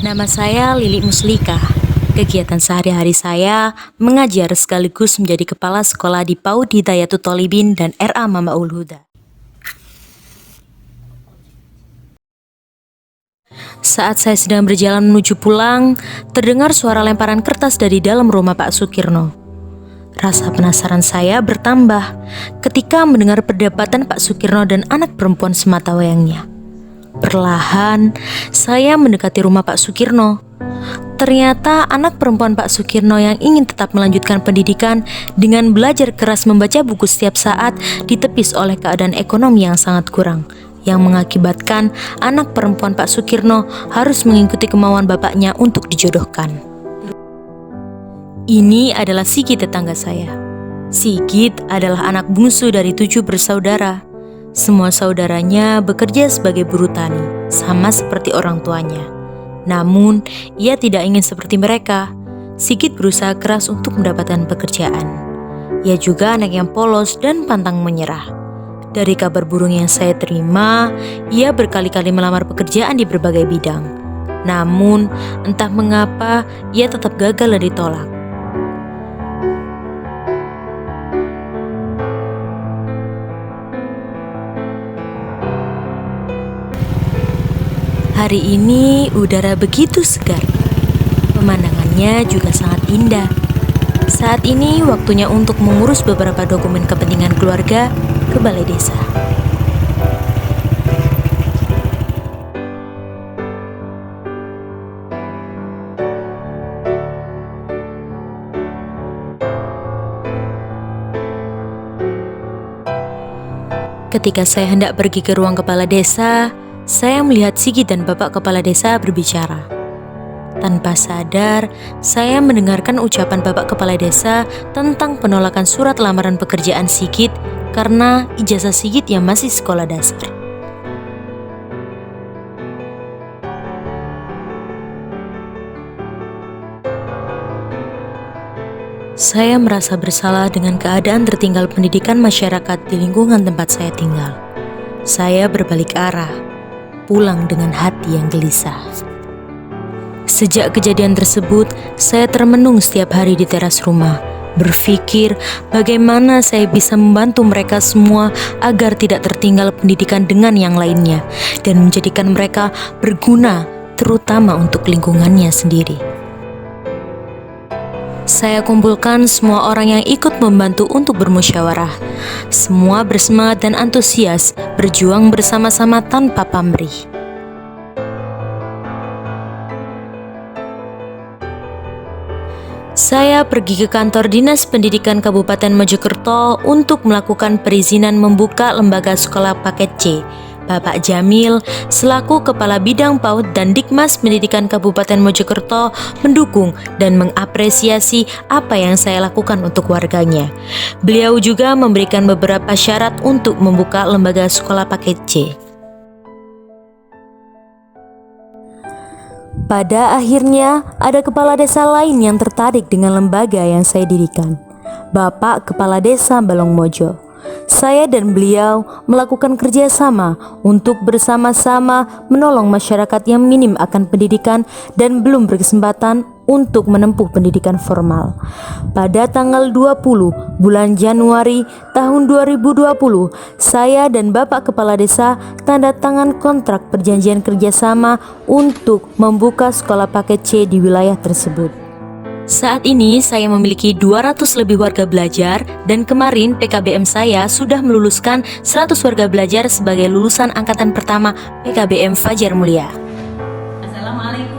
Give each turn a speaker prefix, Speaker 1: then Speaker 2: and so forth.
Speaker 1: Nama saya Lili Muslika. Kegiatan sehari-hari saya mengajar sekaligus menjadi kepala sekolah di PAUD Hidayatul Thalibin dan RA Mambaul Huda. Saat saya sedang berjalan menuju pulang, terdengar suara lemparan kertas dari dalam rumah Pak Sukirno. Rasa penasaran saya bertambah ketika mendengar perdebatan Pak Sukirno dan anak perempuan sematawayangnya. Perlahan, saya mendekati rumah Pak Sukirno. Ternyata anak perempuan Pak Sukirno yang ingin tetap melanjutkan pendidikan dengan belajar keras membaca buku setiap saat ditepis oleh keadaan ekonomi yang sangat kurang, yang mengakibatkan anak perempuan Pak Sukirno harus mengikuti kemauan bapaknya untuk dijodohkan. Ini adalah Sigit, tetangga saya. Sigit adalah anak bungsu dari 7 bersaudara. Semua saudaranya bekerja sebagai buruh tani, sama seperti orang tuanya. Namun, ia tidak ingin seperti mereka. Sigit berusaha keras untuk mendapatkan pekerjaan. Ia juga anak yang polos dan pantang menyerah. Dari kabar burung yang saya terima, ia berkali-kali melamar pekerjaan di berbagai bidang. Namun, entah mengapa, ia tetap gagal dan ditolak. Hari ini udara begitu segar. Pemandangannya juga sangat indah. Saat ini waktunya untuk mengurus beberapa dokumen kepentingan keluarga ke balai desa. Ketika saya hendak pergi ke ruang kepala desa, saya melihat Sigit dan Bapak Kepala Desa berbicara. Tanpa sadar, saya mendengarkan ucapan Bapak Kepala Desa tentang penolakan surat lamaran pekerjaan Sigit karena ijazah Sigit yang masih sekolah dasar. Saya merasa bersalah dengan keadaan tertinggal pendidikan masyarakat di lingkungan tempat saya tinggal. Saya berbalik arah, pulang dengan hati yang gelisah. Sejak kejadian tersebut, saya termenung setiap hari di teras rumah, berpikir bagaimana saya bisa membantu mereka semua agar tidak tertinggal pendidikan dengan yang lainnya dan menjadikan mereka berguna, terutama untuk lingkungannya sendiri. Saya kumpulkan semua orang yang ikut membantu untuk bermusyawarah. Semua bersemangat dan antusias, berjuang bersama-sama tanpa pamrih. Saya pergi ke kantor Dinas Pendidikan Kabupaten Mojokerto untuk melakukan perizinan membuka lembaga sekolah paket C. Bapak Jamil selaku Kepala Bidang PAUD dan Dikmas Pendidikan Kabupaten Mojokerto mendukung dan mengapresiasi apa yang saya lakukan untuk warganya. Beliau juga memberikan beberapa syarat untuk membuka lembaga sekolah paket C. Pada akhirnya ada kepala desa lain yang tertarik dengan lembaga yang saya dirikan, Bapak Kepala Desa Balongmojo. Saya dan beliau melakukan kerjasama untuk bersama-sama menolong masyarakat yang minim akan pendidikan dan belum berkesempatan untuk menempuh pendidikan formal. Pada tanggal 20 bulan Januari tahun 2020, saya dan Bapak Kepala Desa tanda tangan kontrak perjanjian kerjasama untuk membuka sekolah paket C di wilayah tersebut. Saat ini saya memiliki 200 lebih warga belajar dan kemarin PKBM saya sudah meluluskan 100 warga belajar sebagai lulusan angkatan pertama PKBM Fajar Mulia.
Speaker 2: Assalamualaikum